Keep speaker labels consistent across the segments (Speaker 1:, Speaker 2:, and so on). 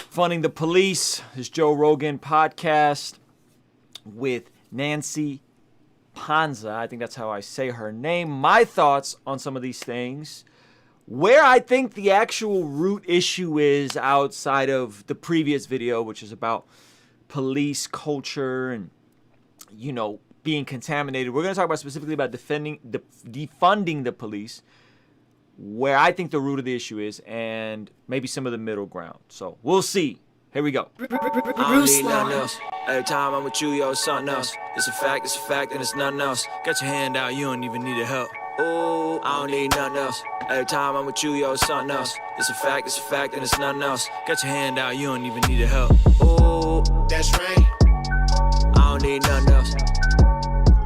Speaker 1: Funding the Police, this Joe Rogan podcast with Nancy Panza. I think that's how I say her name. My thoughts on some of these things. Where I think the actual root issue is outside of the previous video, which is about police culture and, you know, being contaminated. We're going to talk about specifically about defunding the police, where I think the root of the issue is, and maybe some of the middle ground. So we'll see. Here we go.
Speaker 2: I don't need nothing else. Every time I'm with you, yo, it's something else. It's a fact, and it's nothing else. Got your hand out, you don't even need a help. Ooh, I don't need nothing else. Every time I'm with you, yo, it's something else. It's a fact, and it's nothing else. Got your hand out, you don't even need a help. Ooh, that's right. I don't need nothing else.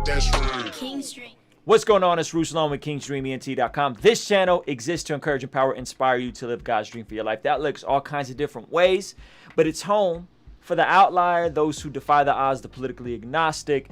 Speaker 2: That's right.
Speaker 3: King Street.
Speaker 1: What's going on? It's Ruslan with King'sDreamENT.com. This channel exists to encourage, empower, inspire you to live God's dream for your life. That looks all kinds of different ways, but it's home for the outlier, those who defy the odds, the politically agnostic,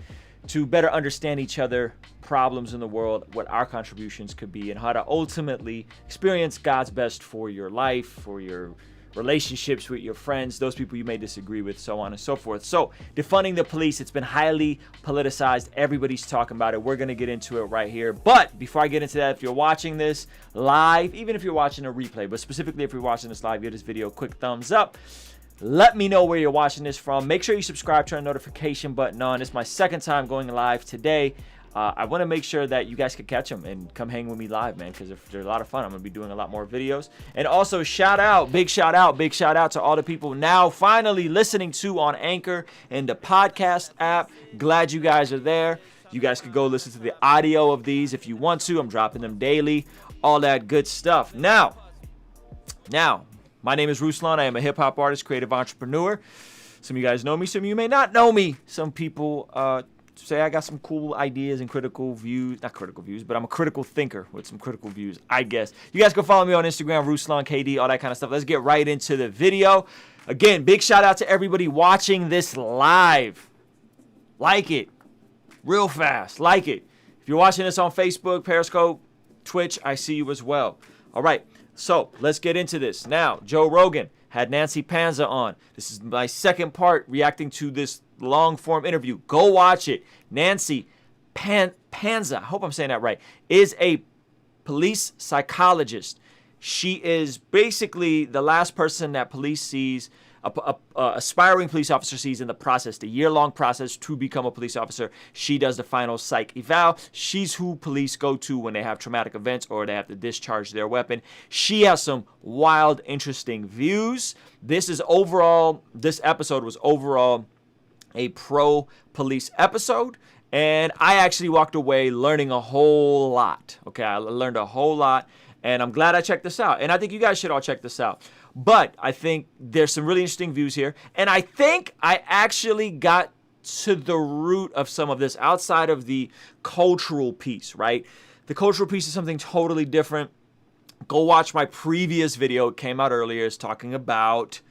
Speaker 1: to better understand each other, problems in the world, what our contributions could be, and how to ultimately experience God's best for your life, for your relationships with your friends, those people you may disagree with, so on and so forth. So, defunding the police, it's been highly politicized. Everybody's talking about it. We're going to get into it right here. But before I get into that, if you're watching this live, even if you're watching a replay, but specifically if you're watching this live, give this video a quick thumbs up. Let me know where you're watching this from. Make sure you subscribe, turn the notification button on. It's my second time going live today. I want to make sure that you guys can catch them and come hang with me live, man, because they're a lot of fun. I'm going to be doing a lot more videos. And also, big shout out to all the people now finally listening to on Anchor and the podcast app. Glad you guys are there. You guys could go listen to the audio of these if you want to. I'm dropping them daily, all that good stuff. Now, my name is Ruslan. I am a hip-hop artist, creative entrepreneur. Some of you guys know me. Some of you may not know me. Some people say I got some cool ideas and critical views. Not critical views, but I'm a critical thinker with some critical views, I guess. You guys can follow me on Instagram, Ruslan KD, all that kind of stuff. Let's get right into the video. Again, big shout out to everybody watching this live. Like it. Real fast. Like it. If you're watching this on Facebook, Periscope, Twitch, I see you as well. All right. So let's get into this. Now, Joe Rogan had Nancy Panza on. This is my second part reacting to this long form interview. Go watch it. Nancy Panza, I hope I'm saying that right, is a police psychologist. She is basically the last person that police sees, aspiring police officer sees in the process, the year-long process to become a police officer. She does the final psych eval. She's who police go to when they have traumatic events or they have to discharge their weapon. She has some wild, interesting views. This episode was overall a pro-police episode, and I actually walked away learning a whole lot. Okay, I learned a whole lot, and I'm glad I checked this out, and I think you guys should all check this out. But I think there's some really interesting views here, and I think I actually got to the root of some of this outside of the cultural piece, right? The cultural piece is something totally different. Go watch my previous video. It came out earlier. It's talking about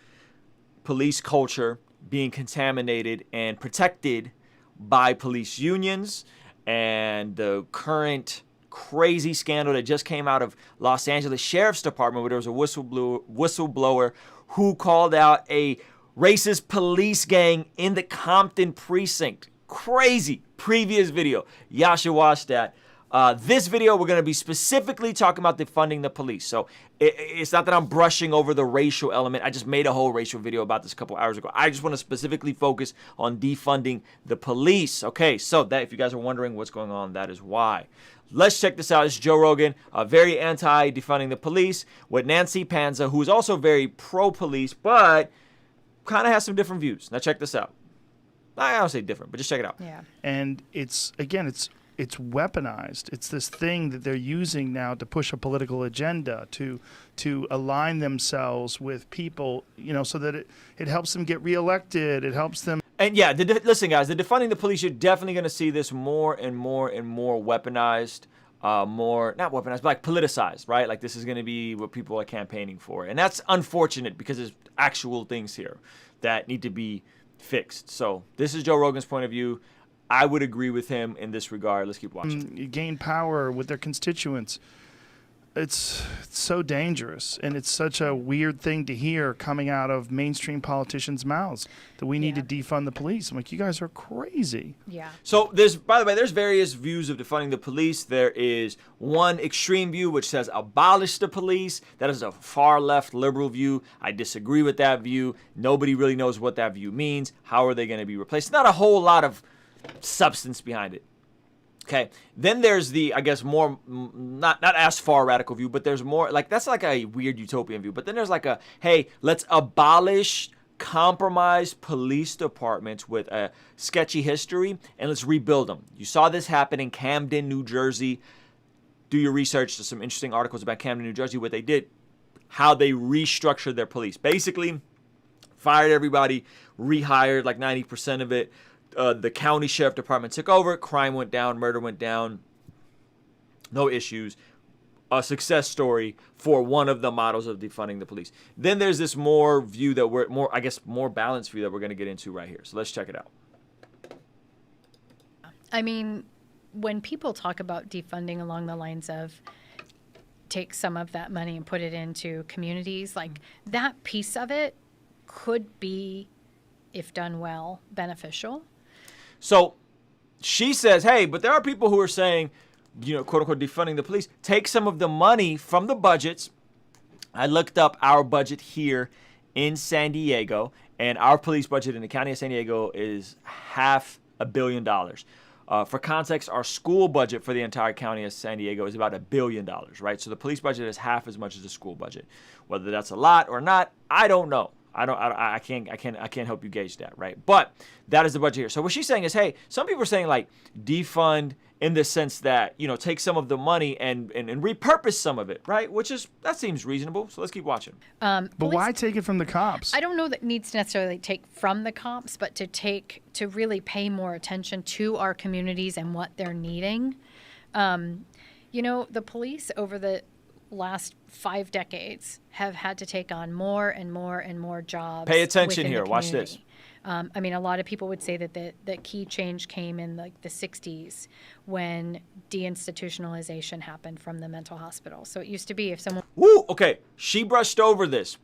Speaker 1: police culture being contaminated and protected by police unions, and the current crazy scandal that just came out of Los Angeles Sheriff's Department, where there was a whistleblower who called out a racist police gang in the Compton precinct. Crazy. Previous video. Y'all should watch that. This video, we're going to be specifically talking about defunding the police. So it's not that I'm brushing over the racial element. I just made a whole racial video about this a couple hours ago. I just want to specifically focus on defunding the police. Okay, so that if you guys are wondering what's going on, that is why. Let's check this out. It's Joe Rogan, very anti-defunding the police, with Nancy Panza, who is also very pro-police, but kind of has some different views. Now check this out. I don't say different, but just check it out.
Speaker 4: Yeah.
Speaker 5: And it's weaponized. It's this thing that they're using now to push a political agenda, to align themselves with people, you know, so that it helps them get reelected. It helps them.
Speaker 1: And yeah, listen, guys, the defunding the police, you're definitely going to see this more and more and more weaponized, more, not weaponized, but like politicized, right? Like this is going to be what people are campaigning for. And that's unfortunate because there's actual things here that need to be fixed. So this is Joe Rogan's point of view. I would agree with him in this regard. Let's keep watching.
Speaker 5: Gain power with their constituents. it's so dangerous, and it's such a weird thing to hear coming out of mainstream politicians' mouths that we need to defund the police. I'm like, you guys are crazy.
Speaker 3: Yeah.
Speaker 1: So by the way, there's various views of defunding the police. There is one extreme view which says abolish the police. That is a far left liberal view. I disagree with that view. Nobody really knows what that view means. How are they going to be replaced? Not a whole lot of substance behind it. Okay, then there's the, I guess, more, not as far radical view, but there's more, like, that's like a weird utopian view. But then there's like a, hey, let's abolish compromised police departments with a sketchy history, and let's rebuild them. You saw this happen in Camden, New Jersey. Do your research. There's some interesting articles about Camden, New Jersey, what they did, how they restructured their police. Basically, fired everybody, rehired like 90% of it. The county sheriff department took over. Crime went down. Murder went down. No issues. A success story for one of the models of defunding the police. Then there's this more view that we're more, I guess, more balanced view that we're going to get into right here. So let's check it out.
Speaker 3: I mean, when people talk about defunding along the lines of take some of that money and put it into communities, like that piece of it could be, if done well, beneficial.
Speaker 1: So she says, hey, but there are people who are saying, you know, quote unquote, defunding the police. Take some of the money from the budgets. I looked up our budget here in San Diego, and our police budget in the county of San Diego is $500 million. For context, our school budget for the entire county of San Diego is about $1 billion, right? So the police budget is half as much as the school budget. Whether that's a lot or not, I don't know. I can't help you gauge that, right? But that is the budget here. So what she's saying is, hey, some people are saying like defund in the sense that, you know, take some of the money and repurpose some of it, right? That seems reasonable. So let's keep watching.
Speaker 5: But why take it from the cops?
Speaker 3: I don't know that needs to necessarily take from the cops, but to really pay more attention to our communities and what they're needing. You know, the police over the last 5 decades have had to take on more and more and more jobs.
Speaker 1: Pay attention here. Watch this.
Speaker 3: I mean, a lot of people would say that the key change came in like the 60s when deinstitutionalization happened from the mental hospital. So it used to be if someone...
Speaker 1: Woo! Okay, she brushed over this.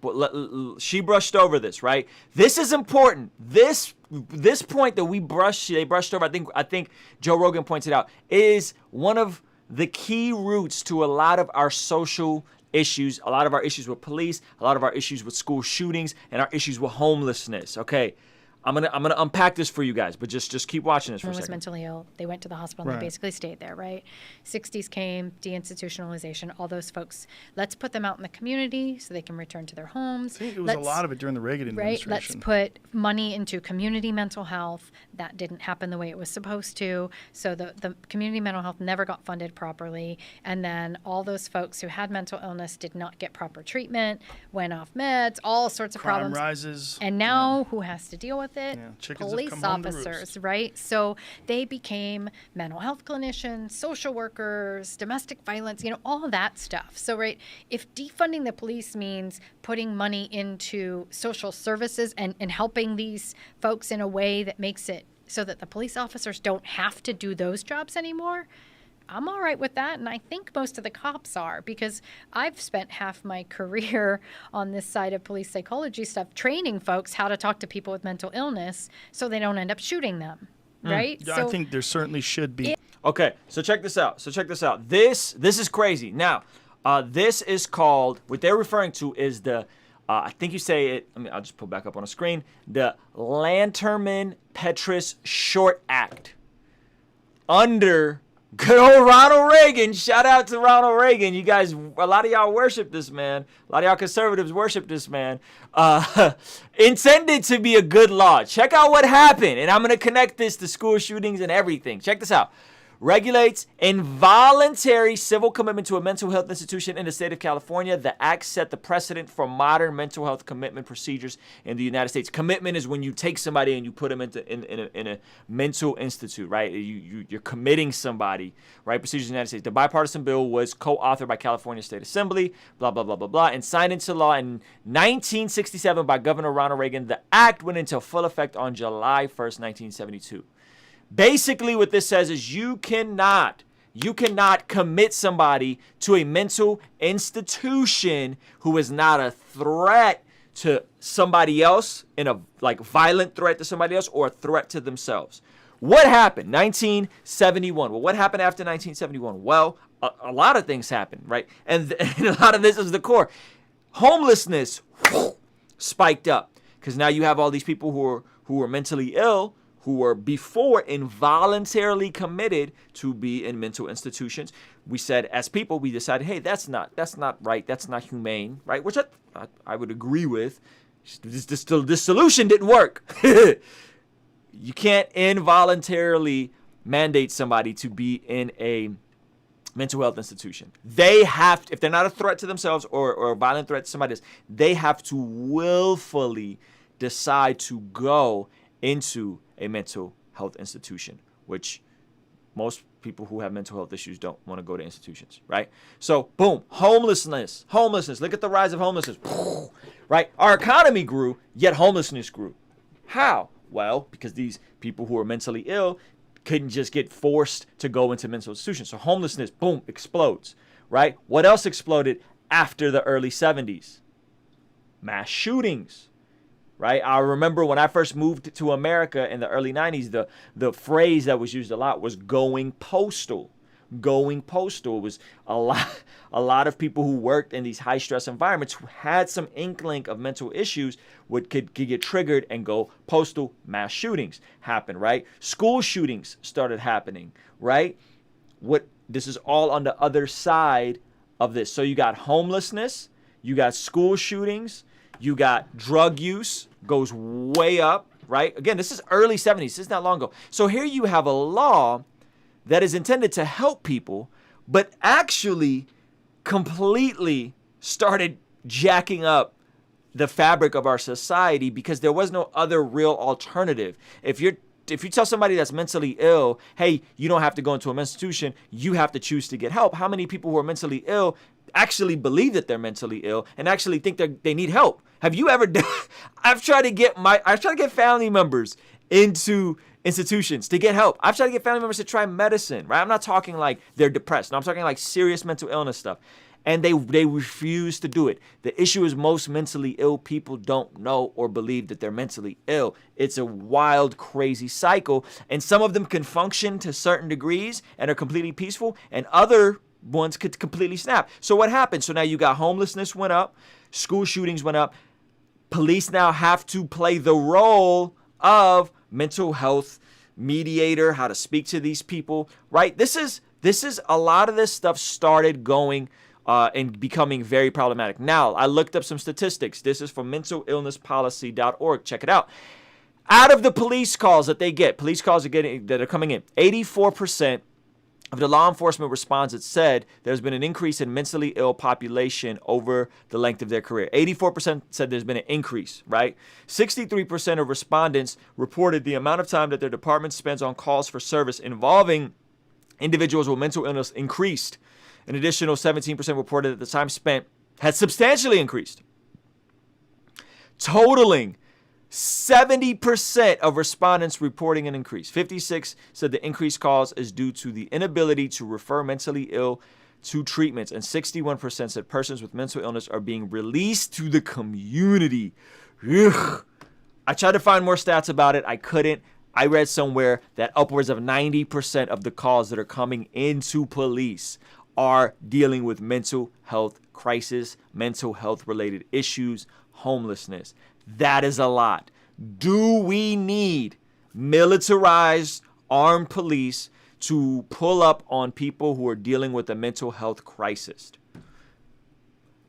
Speaker 1: She brushed over this, right? This is important. This point that they brushed over, I think Joe Rogan points it out, is one of the key roots to a lot of our social issues, a lot of our issues with police, a lot of our issues with school shootings, and our issues with homelessness. Okay, I'm gonna unpack this for you guys, but just keep watching this for a second.
Speaker 3: Was mentally ill. They went to the hospital and they basically stayed there, right? 60s came, deinstitutionalization, all those folks. Let's put them out in the community so they can return to their homes.
Speaker 5: I think it was a lot of it during the Reagan administration.
Speaker 3: Right? Let's put money into community mental health. That didn't happen the way it was supposed to. So the community mental health never got funded properly. And then all those folks who had mental illness did not get proper treatment, went off meds, all sorts of problems.
Speaker 5: Crime rises.
Speaker 3: And now who has to deal with it?
Speaker 5: Yeah,
Speaker 3: police officers, right? So they became mental health clinicians, social workers, domestic violence, you know, all of that stuff. So, right, if defunding the police means putting money into social services and helping these folks in a way that makes it so that the police officers don't have to do those jobs anymore, I'm all right with that, and I think most of the cops are, because I've spent half my career on this side of police psychology stuff training folks how to talk to people with mental illness so they don't end up shooting them, right?
Speaker 5: Yeah,
Speaker 3: so
Speaker 5: I think there certainly should be.
Speaker 1: Okay, so check this out. This is crazy. Now, this is called, what they're referring to is the, I think you say it, I'll just pull back up on the screen, the Lanterman-Petrus Short Act. Under good old Ronald Reagan. Shout out to Ronald Reagan. You guys, a lot of y'all worship this man. A lot of y'all conservatives worship this man. Intended to be a good law. Check out what happened. And I'm going to connect this to school shootings and everything. Check this out. Regulates involuntary civil commitment to a mental health institution in the state of California. The act set the precedent for modern mental health commitment procedures in the United States. Commitment is when you take somebody and you put them in a mental institute, right? You're committing somebody, right? Procedures in the United States. The bipartisan bill was co-authored by California State Assembly, blah, blah, blah, blah, blah, and signed into law in 1967 by Governor Ronald Reagan. The act went into full effect on July 1st, 1972. Basically, what this says is you cannot You cannot commit somebody to a mental institution who is not a threat to somebody else, in a like violent threat to somebody else, or a threat to themselves. What happened? 1971. Well, what happened after 1971? Well, a lot of things happened, right? And a lot of this is the core. Homelessness spiked up because now you have all these people who are mentally ill, who were before involuntarily committed to be in mental institutions. We said, as people, we decided, hey, that's not right. That's not humane, right? Which I would agree with. This solution didn't work. You can't involuntarily mandate somebody to be in a mental health institution. They have to, if they're not a threat to themselves or a violent threat to somebody else, they have to willfully decide to go into a mental health institution, which most people who have mental health issues don't want to go to institutions, right? So, boom, homelessness. Look at the rise of homelessness, right? Our economy grew, yet homelessness grew. How? Well, because these people who are mentally ill couldn't just get forced to go into mental institutions. So homelessness, boom, explodes, right? What else exploded after the early 70s? Mass shootings. Right? I remember when I first moved to America in the early 90s, the phrase that was used a lot was going postal. Going postal was a lot of people who worked in these high stress environments who had some inkling of mental issues could get triggered and go postal. Mass shootings happen, right? School shootings started happening, right? This is all on the other side of this. So you got homelessness, you got school shootings, you got drug use goes way up, right? Again, this is early 70s. This is not long ago. So here you have a law that is intended to help people, but actually completely started jacking up the fabric of our society because there was no other real alternative. If you tell somebody that's mentally ill, hey, you don't have to go into a mental institution, you have to choose to get help. How many people who are mentally ill actually believe that they're mentally ill and actually think that they need help? Have you ever done? I've tried to get family members into institutions to get help. I've tried to get family members to try medicine, right? I'm not talking like they're depressed. No, I'm talking like serious mental illness stuff. And they refuse to do it. The issue is most mentally ill people don't know or believe that they're mentally ill. It's a wild, crazy cycle. And some of them can function to certain degrees and are completely peaceful, and other ones could completely snap. So what happened? So now you got homelessness went up, school shootings went up. Police now have to play the role of mental health mediator, how to speak to these people, right? This is a lot of this stuff started going and becoming very problematic. Now, I looked up some statistics. This is from mentalillnesspolicy.org. Check it out. Out of the police calls that they get, that are coming in, 84% of the law enforcement respondents said there's been an increase in mentally ill population over the length of their career. 84% said there's been an increase, right? 63% of respondents reported the amount of time that their department spends on calls for service involving individuals with mental illness increased. An additional 17% reported that the time spent had substantially increased, totaling 70% of respondents reporting an increase. 56 said the increased calls is due to the inability to refer mentally ill to treatments, and 61% said persons with mental illness are being released to the community. Ugh. I tried to find more stats about it. I couldn't. I read somewhere that upwards of 90% of the calls that are coming into police are dealing with mental health crisis, mental health related issues, homelessness. That is a lot. Do we need militarized armed police to pull up on people who are dealing with a mental health crisis?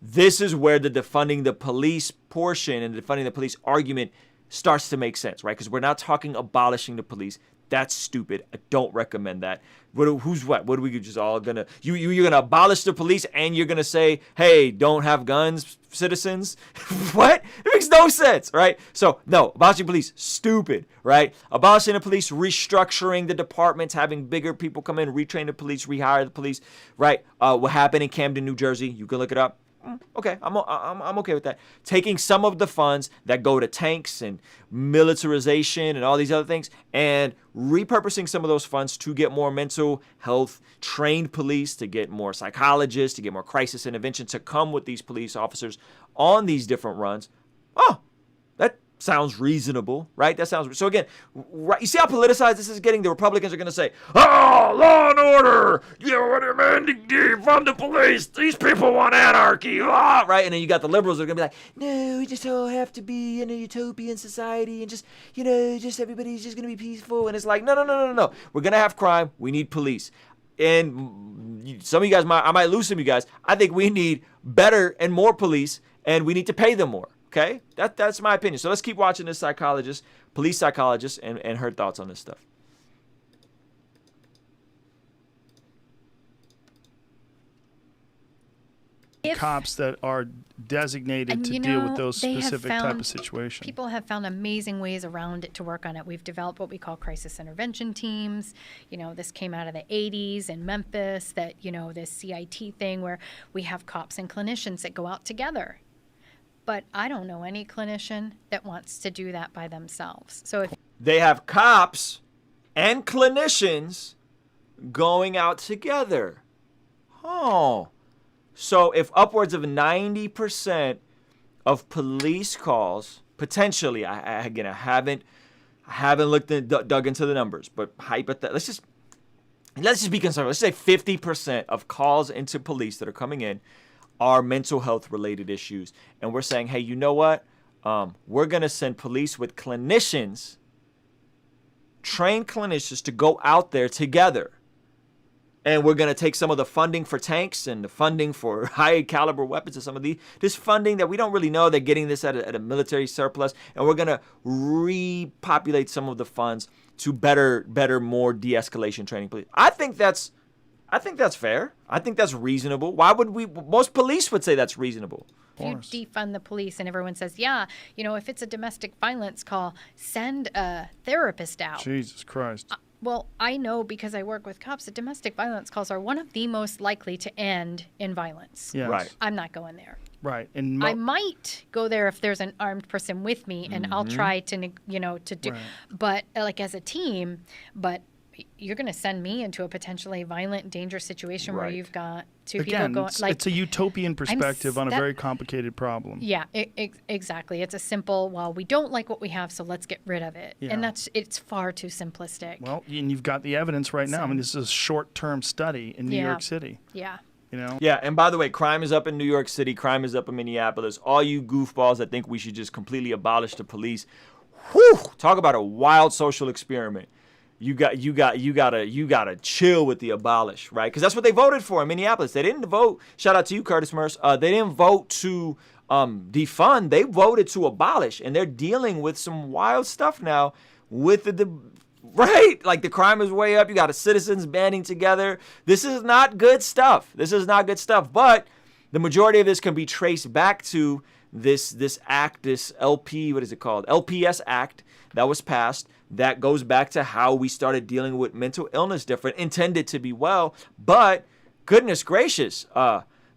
Speaker 1: This is where the defunding the police portion and the defunding the police argument starts to make sense, right? Because we're not talking abolishing the police. That's stupid. I don't recommend that. What are we just all gonna? You're gonna abolish the police and you're gonna say, hey, don't have guns, citizens? What? It makes no sense, right? So no, abolishing police, stupid, right? Abolishing the police, restructuring the departments, having bigger people come in, retrain the police, rehire the police, right? What happened in Camden, New Jersey? You can look it up. okay, I'm okay with that. Taking some of the funds that go to tanks and militarization and all these other things and repurposing some of those funds to get more mental health trained police, to get more psychologists, to get more crisis intervention, to come with these police officers on these different runs. Oh, that sounds reasonable, right? That sounds so. Again, right, you see how politicized this is getting? The Republicans are going to say, "Oh, law and order, you're demanding defund the police. These people want anarchy," right? And then you got the liberals that are going to be like, "No, we just all have to be in a utopian society and just, just everybody's just going to be peaceful." And it's like, no. We're going to have crime. We need police. And some of you guys, I might lose some of you guys. I think we need better and more police, and we need to pay them more. Okay, that's my opinion. So let's keep watching this police psychologist, and her thoughts on this stuff.
Speaker 5: Cops that are designated to deal with those specific type of situations.
Speaker 3: People have found amazing ways around it to work on it. We've developed what we call crisis intervention teams. This came out of the 80s in Memphis, that, this CIT thing where we have cops and clinicians that go out together. But I don't know any clinician that wants to do that by themselves. So if
Speaker 1: they have cops and clinicians going out together. Oh. So if upwards of 90% of police calls, potentially, I haven't dug into the numbers, but let's just be conservative. Let's say 50% of calls into police that are coming in are mental health related issues. And we're saying, hey, you know what? We're going to send police with clinicians, trained clinicians, to go out there together. And we're going to take some of the funding for tanks and the funding for high caliber weapons and some of this funding that we don't really know. They're getting this at a military surplus. And we're going to repopulate some of the funds to better, more de-escalation training police. I think that's fair. I think that's reasonable. Why would most police would say that's reasonable.
Speaker 3: If you defund the police and everyone says, yeah, if it's a domestic violence call, send a therapist out.
Speaker 5: Jesus Christ.
Speaker 3: Well, I know because I work with cops that domestic violence calls are one of the most likely to end in violence.
Speaker 5: Yes.
Speaker 1: Right.
Speaker 3: I'm not going there.
Speaker 5: Right. And
Speaker 3: I might go there if there's an armed person with me, and I'll try to do,
Speaker 5: Right.
Speaker 3: but like as a team, but you're going to send me into a potentially violent, dangerous situation where you've got two people going.
Speaker 5: It's a utopian perspective on a very complicated problem.
Speaker 3: Yeah, exactly. It's a simple, we don't like what we have, so let's get rid of it.
Speaker 5: Yeah.
Speaker 3: And it's far too simplistic.
Speaker 5: Well, and you've got the evidence right now. I mean, this is a short-term study in New York City.
Speaker 3: Yeah.
Speaker 1: Yeah, and by the way, crime is up in New York City. Crime is up in Minneapolis. All you goofballs that think we should just completely abolish the police. Whew, talk about a wild social experiment. You gotta chill with the abolish, right? Because that's what they voted for in Minneapolis. They didn't vote. Shout out to you, Curtis Merce. They didn't vote to defund. They voted to abolish, and they're dealing with some wild stuff now with the right. Like the crime is way up. You got the citizens banding together. This is not good stuff. But the majority of this can be traced back to this act, this LP. What is it called? LPS Act that was passed. That goes back to how we started dealing with mental illness different, intended to be well, but goodness gracious,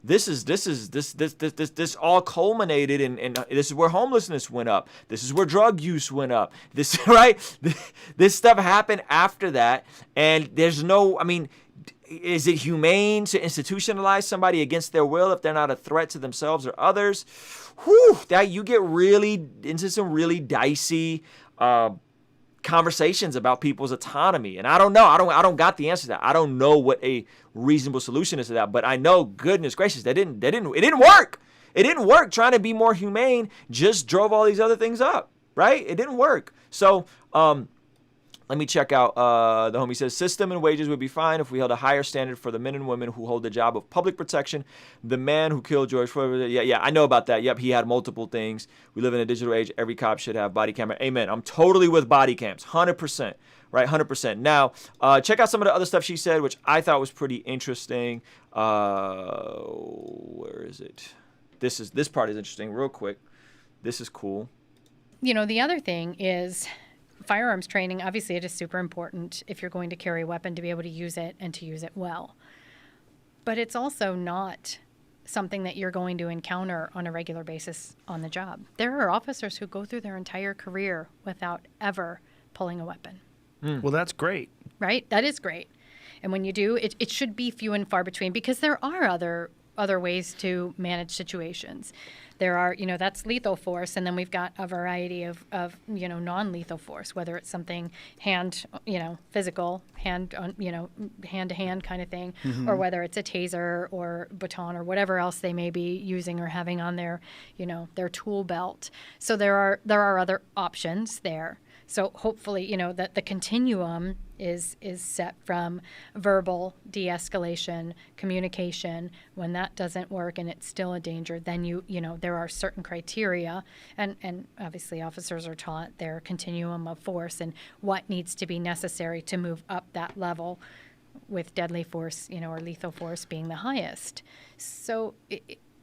Speaker 1: this all culminated in this is where homelessness went up. This is where drug use went up. This stuff happened after that, and there's no, is it humane to institutionalize somebody against their will if they're not a threat to themselves or others? Whew, that you get really into some really dicey conversations about people's autonomy. And I don't know. I don't got the answer to that. I don't know what a reasonable solution is to that. But I know, goodness gracious, it didn't work. It didn't work. Trying to be more humane just drove all these other things up, right? It didn't work. So let me check out. The homie says, system and wages would be fine if we held a higher standard for the men and women who hold the job of public protection. The man who killed George Floyd, yeah, I know about that. Yep, he had multiple things. We live in a digital age. Every cop should have body camera. Amen. I'm totally with body cams, 100%. Right, 100%. Now, check out some of the other stuff she said, which I thought was pretty interesting. Where is it? This part is interesting. Real quick, this is cool.
Speaker 3: The other thing is, firearms training, obviously it is super important if you're going to carry a weapon to be able to use it and to use it well. But it's also not something that you're going to encounter on a regular basis on the job. There are officers who go through their entire career without ever pulling a weapon.
Speaker 5: Well, that's great.
Speaker 3: Right? That is great. And when you do, it should be few and far between, because there are other ways to manage situations. There are, that's lethal force, and then we've got a variety of non-lethal force, whether it's something physical, hand-to-hand kind of thing, or whether it's a taser or baton or whatever else they may be using or having on their tool belt. So there are other options there. So hopefully, that the continuum is set from verbal de-escalation, communication. When that doesn't work and it's still a danger, then there are certain criteria, and obviously officers are taught their continuum of force and what needs to be necessary to move up that level, with deadly force, or lethal force being the highest. So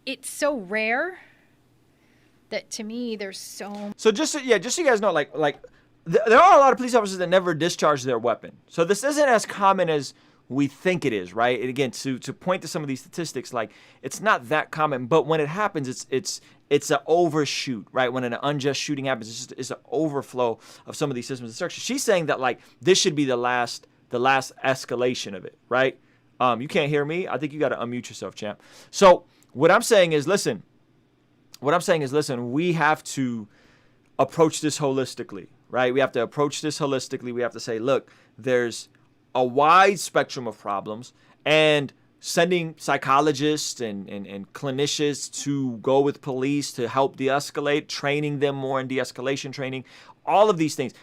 Speaker 3: it's so rare that, to me, there's so.
Speaker 1: So just so you guys know, there are a lot of police officers that never discharge their weapon. So this isn't as common as we think it is, right? And again, to point to some of these statistics, it's not that common. But when it happens, it's an overshoot, right? When an unjust shooting happens, it's an overflow of some of these systems of structure. She's saying that this should be the last escalation of it, right? You can't hear me. I think you got to unmute yourself, champ. So what I'm saying is, listen. We have to approach this holistically. Right? We have to approach this holistically. We have to say, look, there's a wide spectrum of problems, and sending psychologists and clinicians to go with police to help de-escalate, training them more in de-escalation training, all of these things.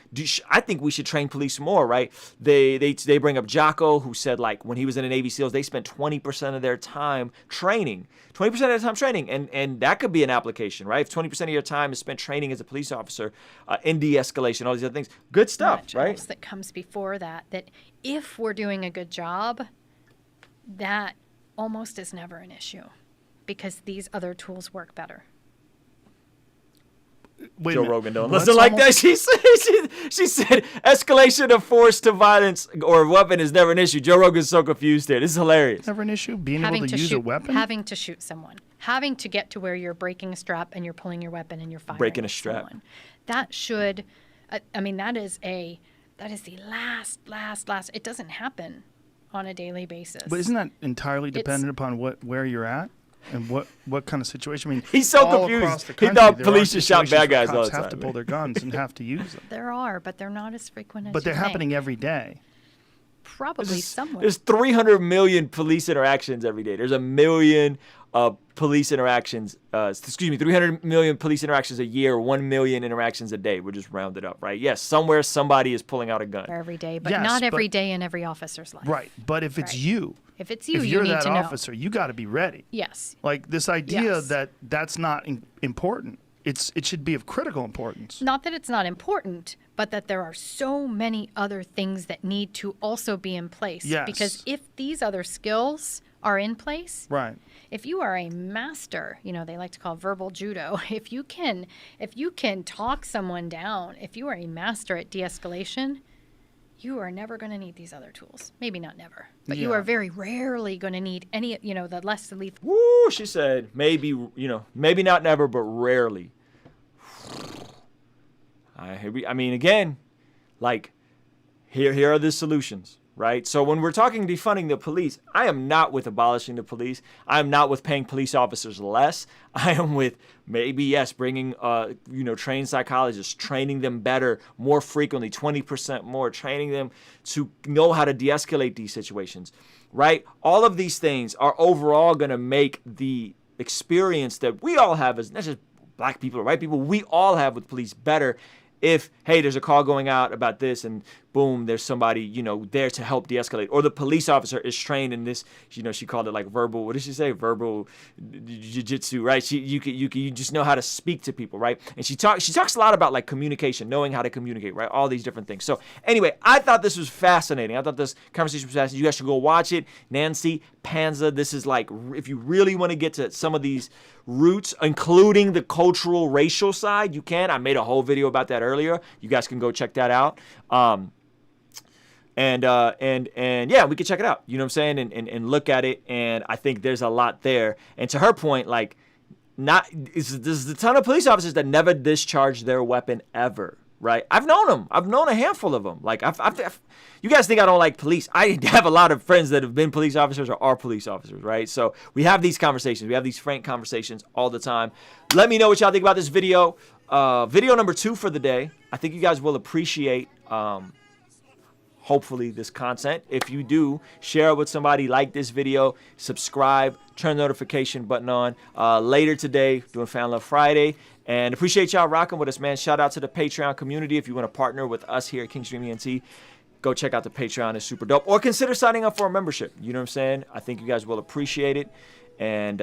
Speaker 1: I think we should train police more, right? They bring up Jocko, who said when he was in the Navy SEALs, they spent 20% of their time training. 20% of their time training, and that could be an application, right? If 20% of your time is spent training as a police officer in de-escalation, all these other things, good stuff,
Speaker 3: much
Speaker 1: right?
Speaker 3: Else that comes before that if we're doing a good job, that almost is never an issue, because these other tools work better.
Speaker 5: Wait
Speaker 1: Joe Rogan don't listen like that. She said escalation of force to violence or weapon is never an issue. Joe Rogan's so confused here. This is hilarious.
Speaker 5: Never an issue being able to use a weapon?
Speaker 3: Having to shoot someone. Having to get to where you're breaking a strap and you're pulling your weapon and you're firing
Speaker 1: breaking a
Speaker 3: at
Speaker 1: strap.
Speaker 3: someone. That should, that is the last. It doesn't happen on a daily basis.
Speaker 5: But isn't that entirely dependent upon where you're at? And what kind of situation? I mean,
Speaker 1: he's so
Speaker 5: all
Speaker 1: confused.
Speaker 5: across the
Speaker 1: He
Speaker 5: country,
Speaker 1: thought
Speaker 5: there
Speaker 1: police
Speaker 5: are
Speaker 1: just shot
Speaker 5: situations
Speaker 1: bad
Speaker 5: where
Speaker 1: guys all
Speaker 5: cops
Speaker 1: the
Speaker 5: have
Speaker 1: time,
Speaker 5: to
Speaker 1: man.
Speaker 5: pull their guns and have to use them.
Speaker 3: There are, but they're not as frequent as
Speaker 5: But they're
Speaker 3: you think.
Speaker 5: happening every day.
Speaker 3: Probably somewhere.
Speaker 1: There's 300 million police interactions every day. There's a million police interactions. 300 million police interactions a year. 1 million interactions a day. We'll just round it up, right? Yes, somewhere somebody is pulling out a gun.
Speaker 3: Every day, but
Speaker 5: Yes,
Speaker 3: not every
Speaker 5: but-
Speaker 3: day in every officer's life.
Speaker 5: Right. But if it's
Speaker 3: Right.
Speaker 5: you,
Speaker 3: If it's you,
Speaker 5: if
Speaker 3: you
Speaker 5: you're
Speaker 3: need
Speaker 5: that
Speaker 3: to know.
Speaker 5: officer, you got to be ready.
Speaker 3: Yes.
Speaker 5: This idea
Speaker 3: Yes.
Speaker 5: that's not important. It should be of critical importance.
Speaker 3: Not that it's not important, but that there are so many other things that need to also be in place.
Speaker 5: Yes.
Speaker 3: Because if these other skills are in place,
Speaker 5: Right.
Speaker 3: if you are a master, they like to call verbal judo, if you can talk someone down, if you are a master at de-escalation, you are never going to need these other tools. Maybe not never, but you
Speaker 5: Yeah.
Speaker 3: are very rarely going to need any, the less lethal.
Speaker 1: Woo, she said, maybe not never, but rarely. Again, here are the solutions, right? So when we're talking defunding the police, I am not with abolishing the police. I am not with paying police officers less. I am with maybe, yes, bringing, trained psychologists, training them better, more frequently, 20% more, training them to know how to de-escalate these situations, right? All of these things are overall going to make the experience that we all have, as not just black people or white people, we all have with police better. If, hey, there's a call going out about this and boom, there's somebody, there to help de-escalate. Or the police officer is trained in this, she called it verbal, what did she say? Verbal jiu-jitsu, right? You just know how to speak to people, right? And she talks a lot about communication, knowing how to communicate, right? All these different things. So anyway, I thought this was fascinating. I thought this conversation was fascinating. You guys should go watch it. Nancy, Panza, this is if you really want to get to some of these roots, including the cultural, racial side, you can. I made a whole video about that earlier. You guys can go check that out. And yeah, we could check it out. You know what I'm saying? And look at it. And I think there's a lot there. And to her point, like, there's a ton of police officers that never discharged their weapon ever. Right? I've known them. I've known a handful of them. Like, you guys think I don't like police? I have a lot of friends that have been police officers or are police officers, right? So we have these conversations. We have these frank conversations all the time. Let me know what y'all think about this video. Video number 2 for the day. I think you guys will appreciate, hopefully, this content. If you do, share it with somebody, like this video, subscribe, turn the notification button on. Later today, doing Fan Love Friday. And appreciate y'all rocking with us, man. Shout out to the Patreon community. If you want to partner with us here at Kingstream ENT, go check out the Patreon. It's super dope. Or consider signing up for a membership. You know what I'm saying? I think you guys will appreciate it. And